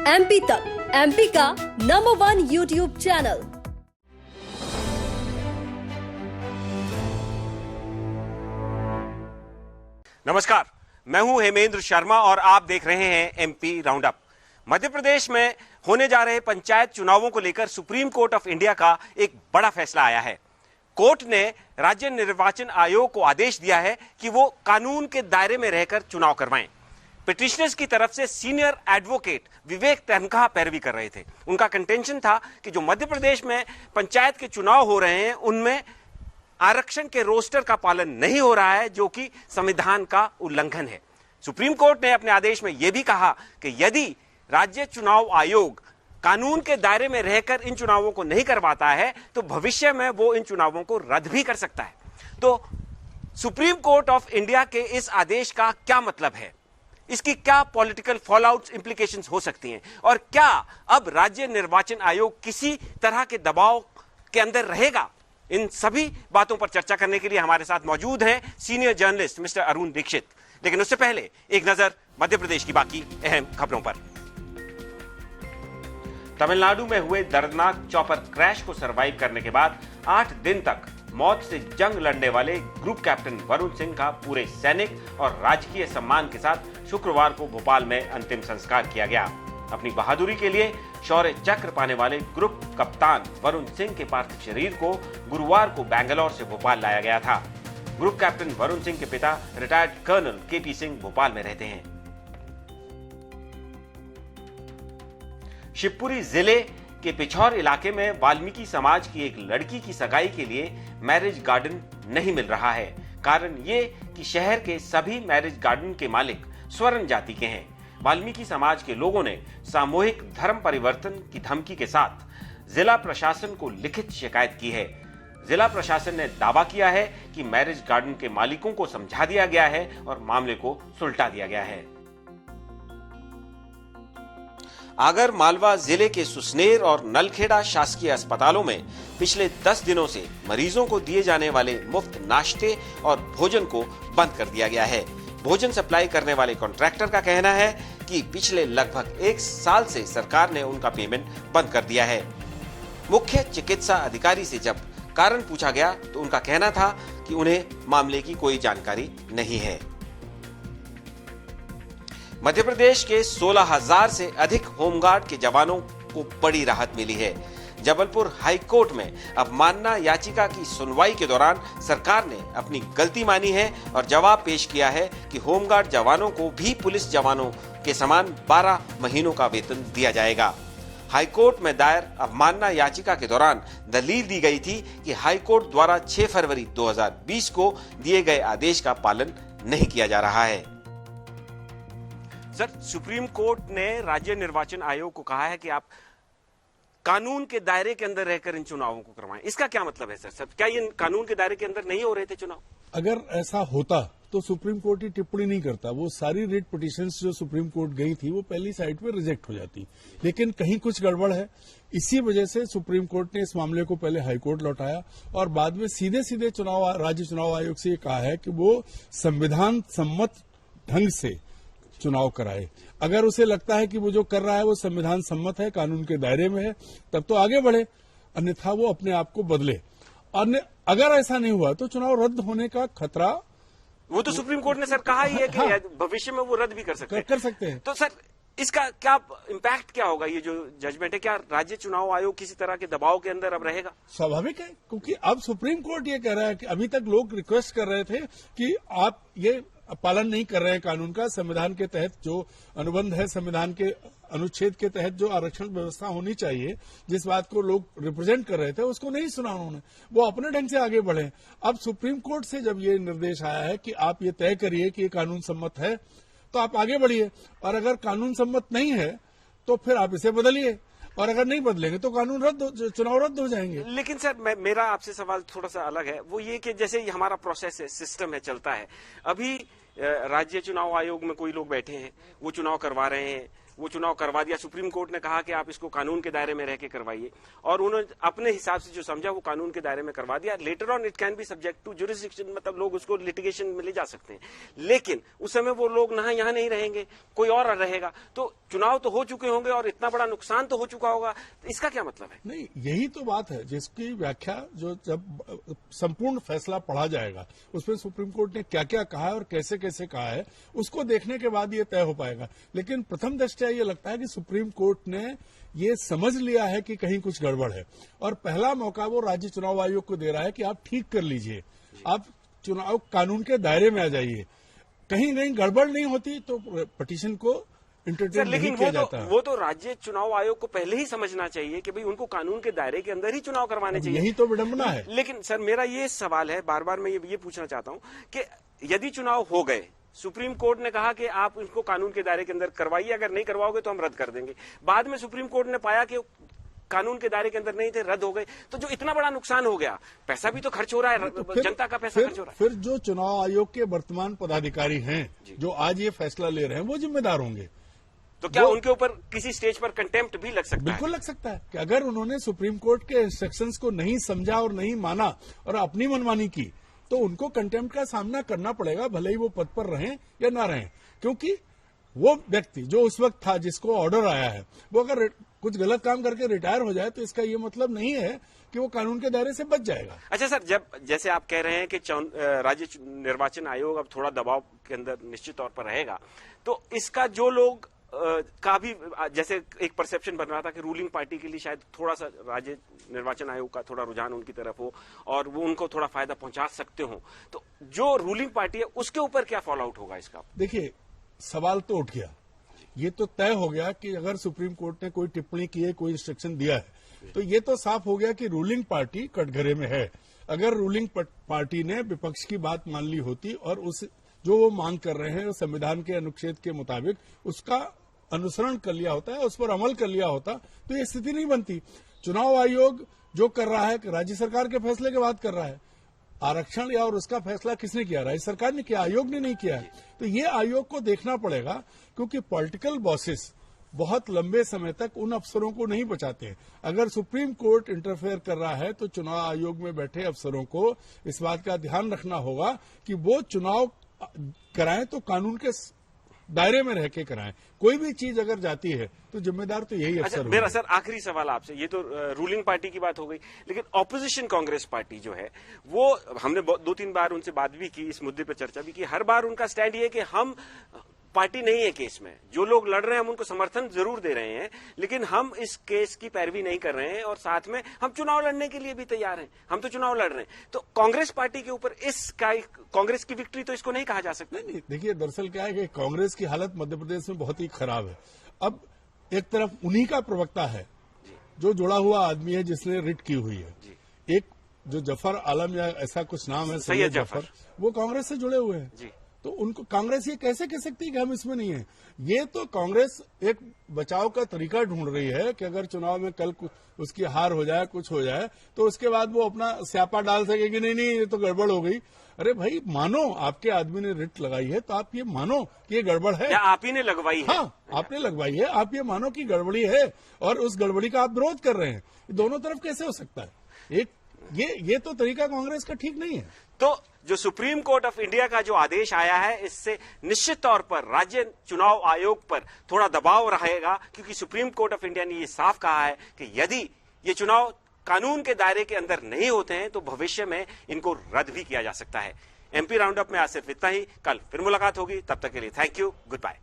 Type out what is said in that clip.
MP तक, MP का number 1 YouTube channel. नमस्कार, मैं हूं हेमेंद्र शर्मा और आप देख रहे हैं MP round up. Madhya Pradesh में होने जा रहे पंचायत चुनावों को लेकर सुप्रीम कोर्ट ऑफ इंडिया का एक बड़ा फैसला आया है। कोर्ट ने राज्य निर्वाचन आयोग को आदेश दिया है कि वो कानून के दायरे में रहकर चुनाव करवाएं। पिटिशनर्स की तरफ से सीनियर एडवोकेट विवेक तन्खा पैरवी कर रहे थे। उनका कंटेंशन था कि जो मध्य प्रदेश में पंचायत के चुनाव हो रहे हैं उनमें आरक्षण के रोस्टर का पालन नहीं हो रहा है, जो कि संविधान का उल्लंघन है। सुप्रीम कोर्ट ने अपने आदेश में यह भी कहा कि यदि राज्य चुनाव आयोग कानून के दायरे में रहकर इन चुनावों को नहीं करवाता है तो भविष्य में वो इन चुनावों को रद्द भी कर सकता है। तो सुप्रीम कोर्ट ऑफ इंडिया के इस आदेश का क्या मतलब है, इसकी क्या पॉलिटिकल फॉलआउट इंप्लीकेशंस हो सकती हैं, और क्या अब राज्य निर्वाचन आयोग किसी तरह के दबाव के अंदर रहेगा, इन सभी बातों पर चर्चा करने के लिए हमारे साथ मौजूद हैं senior journalist mister Arun Dikshit. लेकिन उससे पहले एक नजर मध्य प्रदेश की बाकी अहम खबरों पर। तमिलनाडु में हुए दर्दनाक चॉपर क्रैश को सरवाइव करने के बाद 8 दिन तक मौत से जंग लड़ने वाले ग्रुप कैप्टन वरुण सिंह का पूरे सैनिक और राजकीय सम्मान के साथ शुक्रवार को भोपाल में अंतिम संस्कार किया गया। अपनी बहादुरी के लिए शौर्य चक्र पाने वाले ग्रुप कप्तान वरुण सिंह के पार्थिव शरीर को गुरुवार को बैंगलोर से भोपाल लाया गया था। ग्रुप कैप्टन वरुण सिंह के पिता retired colonel K P Singh Bhopal में रहते हैं। शिवपुरी जिले के पिछौर इलाके में वाल्मीकि समाज की एक लड़की की सगाई के लिए मैरिज गार्डन नहीं मिल रहा है। कारण ये कि शहर के सभी मैरिज गार्डन के मालिक स्वर्ण जाति के हैं। वाल्मीकि समाज के लोगों ने सामूहिक धर्म परिवर्तन की धमकी के साथ जिला प्रशासन को लिखित शिकायत की है। जिला प्रशासन ने दावा किया है कि मैरिज गार्डन के मालिकों को समझा दिया गया है और मामले को सुलटा दिया गया है। आगर मालवा जिले के सुसनेर और नलखेड़ा शासकीय अस्पतालों में पिछले 10 दिनों से मरीजों को दिए जाने वाले मुफ्त नाश्ते और भोजन को बंद कर दिया गया है। भोजन सप्लाई करने वाले कॉन्ट्रैक्टर का कहना है कि पिछले लगभग 1 साल से सरकार ने उनका पेमेंट बंद कर दिया है। मुख्य चिकित्सा अधिकारी से जब कारण पूछा गया तो उनका कहना था कि उन्हें मामले की कोई जानकारी नहीं है। मध्य प्रदेश के 16,000 से अधिक होमगार्ड के जवानों को बड़ी राहत मिली है। जबलपुर हाई कोर्ट में अवमानना याचिका की सुनवाई के दौरान सरकार ने अपनी गलती मानी है और जवाब पेश किया है कि होमगार्ड जवानों को भी पुलिस जवानों के समान 12 महीनों का वेतन दिया जाएगा। हाईकोर्ट में दायर अवमानना याचिका के दौरान दलील दी गई थी कि हाईकोर्ट द्वारा 6 फरवरी 2020 को दिए गए आदेश का पालन नहीं किया जा रहा है। सर, सुप्रीम कोर्ट ने राज्य निर्वाचन आयोग को कहा है कि आप कानून के दायरे के अंदर रहकर इन चुनावों को करवाएं। इसका क्या मतलब है सर? क्या ये कानून के दायरे के अंदर नहीं हो रहे थे चुनाव? अगर ऐसा होता तो सुप्रीम कोर्ट ही टिप्पणी नहीं करता। वो सारी रिट पिटीशंस जो सुप्रीम कोर्ट गई थी वो पहली साइड पे रिजेक्ट हो जाती। लेकिन कहीं कुछ गड़बड़ है, इसी वजह से सुप्रीम कोर्ट ने इस मामले को पहले हाईकोर्ट लौटाया और बाद में सीधे सीधे राज्य चुनाव आयोग से ये कहा है कि वो संविधान सम्मत ढंग से चुनाव कराए। अगर उसे लगता है कि वो जो कर रहा है वो संविधान सम्मत है, कानून के दायरे में है, तब तो आगे बढ़े, अन्यथा वो अपने आप को बदले। अगर ऐसा नहीं हुआ तो चुनाव रद्द होने का खतरा, वो तो सुप्रीम कोर्ट ने सर कहा ही है कि हाँ, भविष्य में वो रद्द भी कर सकते हैं। तो सर, इसका क्या इम्पैक्ट क्या होगा? ये जो जजमेंट है, क्या राज्य चुनाव आयोग किसी तरह के दबाव के अंदर अब रहेगा? स्वाभाविक है, क्योंकि अब सुप्रीम कोर्ट ये कह रहा है कि अभी तक लोग रिक्वेस्ट कर रहे थे कि आप ये पालन नहीं कर रहे हैं कानून का। संविधान के तहत जो अनुबंध है, संविधान के अनुच्छेद के तहत जो आरक्षण व्यवस्था होनी चाहिए, जिस बात को लोग रिप्रेजेंट कर रहे थे, उसको नहीं सुना उन्होंने। वो अपने ढंग से आगे बढ़े। अब सुप्रीम कोर्ट से जब ये निर्देश आया है कि आप ये तय करिए कि ये कानून सम्मत है तो आप आगे बढ़िए, और अगर कानून सम्मत नहीं है तो फिर आप इसे बदलिए, और अगर नहीं बदलेंगे तो चुनाव रद्द हो जाएंगे। लेकिन सर, मेरा आपसे सवाल थोड़ा सा अलग है। वो ये कि जैसे हमारा प्रोसेस है, सिस्टम है, चलता है, अभी राज्य चुनाव आयोग में कोई लोग बैठे हैं, वो चुनाव करवा रहे हैं, वो चुनाव करवा दिया। सुप्रीम कोर्ट ने कहा कि आप इसको कानून के दायरे में रह के करवाइए, और उन्होंने अपने हिसाब से जो समझा वो कानून के दायरे में करवा दिया। Letter on it can be subject to jurisdiction, मतलब लोग उसको लिटिगेशन में ले जा सकते हैं, लेकिन उस समय वो लोग यहाँ नहीं रहेंगे, कोई और रहेगा। तो चुनाव तो हो चुके होंगे और इतना बड़ा नुकसान तो हो चुका होगा, तो इसका क्या मतलब है? नहीं, यही तो बात है जिसकी व्याख्या जो जब संपूर्ण फैसला पढ़ा जाएगा उसमें सुप्रीम कोर्ट ने क्या क्या कहा है और कैसे कैसे कहा है, उसको देखने के बाद ये तय हो पाएगा। लेकिन प्रथम दृष्टया ये लगता है कि सुप्रीम कोर्ट ने ये समझ लिया है कि कहीं कुछ गड़बड़ है, और पहला मौका वो राज्य चुनाव आयोग को दे रहा है कि आप ठीक कर लीजिए, आप चुनाव कानून के दायरे में आ जाइए। कहीं कहीं गड़बड़ नहीं होती तो पिटीशन को सर, लेकिन वो तो राज्य चुनाव आयोग को पहले ही समझना चाहिए कि भाई उनको कानून के दायरे के अंदर ही चुनाव करवाने चाहिए। यही तो विडंबना है। लेकिन सर, मेरा ये सवाल है, बार बार मैं ये पूछना चाहता हूं कि यदि चुनाव हो गए, सुप्रीम कोर्ट ने कहा कि आप इनको कानून के दायरे के अंदर करवाइए, अगर नहीं करवाओगे तो हम रद्द कर देंगे। बाद में सुप्रीम कोर्ट ने पाया कि कानून के दायरे के अंदर नहीं थे, रद्द हो गए, तो जो इतना बड़ा नुकसान हो गया, पैसा भी तो खर्च हो रहा है, तो जनता का पैसा खर्च हो रहा है। फिर जो चुनाव आयोग के वर्तमान पदाधिकारी हैं जो आज ये फैसला ले रहे हैं वो जिम्मेदार होंगे। तो क्या उनके ऊपर किसी स्टेज पर कंटेम्प्ट भी लग सकता है? बिल्कुल लग सकता है कि अगर उन्होंने सुप्रीम कोर्ट के इंस्ट्रक्शंस को नहीं समझा और नहीं माना और अपनी मनमानी की, तो उनको कंटेम्प्ट का सामना करना पड़ेगा, भले ही वो पद पर रहें या ना रहें। क्योंकि वो व्यक्ति जो उस वक्त था जिसको ऑर्डर आया है, वो अगर कुछ गलत काम करके रिटायर हो जाए तो इसका ये मतलब नहीं है कि वो कानून के दायरे से बच जाएगा। अच्छा सर, जब जैसे आप कह रहे हैं कि राज्य निर्वाचन आयोग अब थोड़ा दबाव के अंदर निश्चित तौर पर रहेगा, तो इसका जो लोग का भी जैसे एक परसेप्शन बन रहा था कि रूलिंग पार्टी के लिए शायद थोड़ा सा राज्य निर्वाचन आयोग का थोड़ा रुझान उनकी तरफ हो और वो उनको थोड़ा फायदा पहुंचा सकते हो, तो जो रूलिंग पार्टी है उसके ऊपर क्या फॉल आउट होगा इसका? देखिए, सवाल तो उठ गया, ये तो तय हो गया कि अगर सुप्रीम कोर्ट ने कोई टिप्पणी की है, कोई इंस्ट्रक्शन दिया है, तो ये तो साफ हो गया कि रूलिंग पार्टी कटघरे में है। अगर रूलिंग पार्टी ने विपक्ष की बात मान ली होती और उस जो वो मांग कर रहे हैं संविधान के अनुच्छेद के मुताबिक उसका अनुसरण कर लिया होता है, उस पर अमल कर लिया होता, तो ये स्थिति नहीं बनती। चुनाव आयोग जो कर रहा है राज्य सरकार के फैसले के बाद कर रहा है। आरक्षण या और उसका फैसला किसने किया? राज्य सरकार ने किया, आयोग ने नहीं किया है। तो ये आयोग को देखना पड़ेगा, क्योंकि पॉलिटिकल बॉसेस बहुत लंबे समय तक उन अफसरों को नहीं बचाते हैं। अगर सुप्रीम कोर्ट इंटरफेयर कर रहा है तो चुनाव आयोग में बैठे अफसरों को इस बात का ध्यान रखना होगा कि वो चुनाव कराएं तो कानून के दायरे में रह के कराएं। कोई भी चीज अगर जाती है तो जिम्मेदार तो यही अफसर। मेरा सर आखिरी सवाल आपसे, ये तो रूलिंग पार्टी की बात हो गई, लेकिन ऑपोजिशन कांग्रेस पार्टी जो है वो, हमने 2-3 बार उनसे बात भी की, इस मुद्दे पर चर्चा भी की, हर बार उनका स्टैंड ये है कि हम पार्टी नहीं है केस में, जो लोग लड़ रहे हैं हम उनको समर्थन जरूर दे रहे हैं, लेकिन हम इस केस की पैरवी नहीं कर रहे हैं और साथ में हम चुनाव लड़ने के लिए भी तैयार हैं, हम तो चुनाव लड़ रहे हैं। तो कांग्रेस पार्टी के ऊपर इसका कांग्रेस की विक्ट्री तो इसको नहीं कहा जा सकता। नहीं, देखिए, दरअसल क्या है कि कांग्रेस की हालत मध्य प्रदेश में बहुत ही खराब है। अब एक तरफ उन्हीं का प्रवक्ता है जो जुड़ा हुआ आदमी है जिसने रिट की हुई है, एक जो जफर आलम या ऐसा कुछ नाम है, सैयद जफर, वो कांग्रेस से जुड़े हुए हैं। तो उनको कांग्रेस ये कैसे कह सकती है कि हम इसमें नहीं है? ये तो कांग्रेस एक बचाव का तरीका ढूंढ रही है कि अगर चुनाव में कल उसकी हार हो जाए, कुछ हो जाए, तो उसके बाद वो अपना स्यापा डाल सकेगी, नहीं ये तो गड़बड़ हो गई। अरे भाई, मानो आपके आदमी ने रिट लगाई है तो आप ये मानो कि ये गड़बड़ है, या आप ही ने लगवाई है। हाँ, आपने लगवाई है, आप ये मानो कि गड़बड़ी है और उस गड़बड़ी का आप विरोध कर रहे हैं। दोनों तरफ कैसे हो सकता है? एक ये तो तरीका कांग्रेस का ठीक नहीं है। तो जो सुप्रीम कोर्ट ऑफ इंडिया का जो आदेश आया है, इससे निश्चित तौर पर राज्य चुनाव आयोग पर थोड़ा दबाव रहेगा, क्योंकि सुप्रीम कोर्ट ऑफ इंडिया ने ये साफ कहा है कि यदि ये चुनाव कानून के दायरे के अंदर नहीं होते हैं तो भविष्य में इनको रद्द भी किया जा सकता है। एमपी राउंड अप में आज सिर्फ इतना ही, कल फिर मुलाकात होगी, तब तक के लिए थैंक यू, गुड बाय।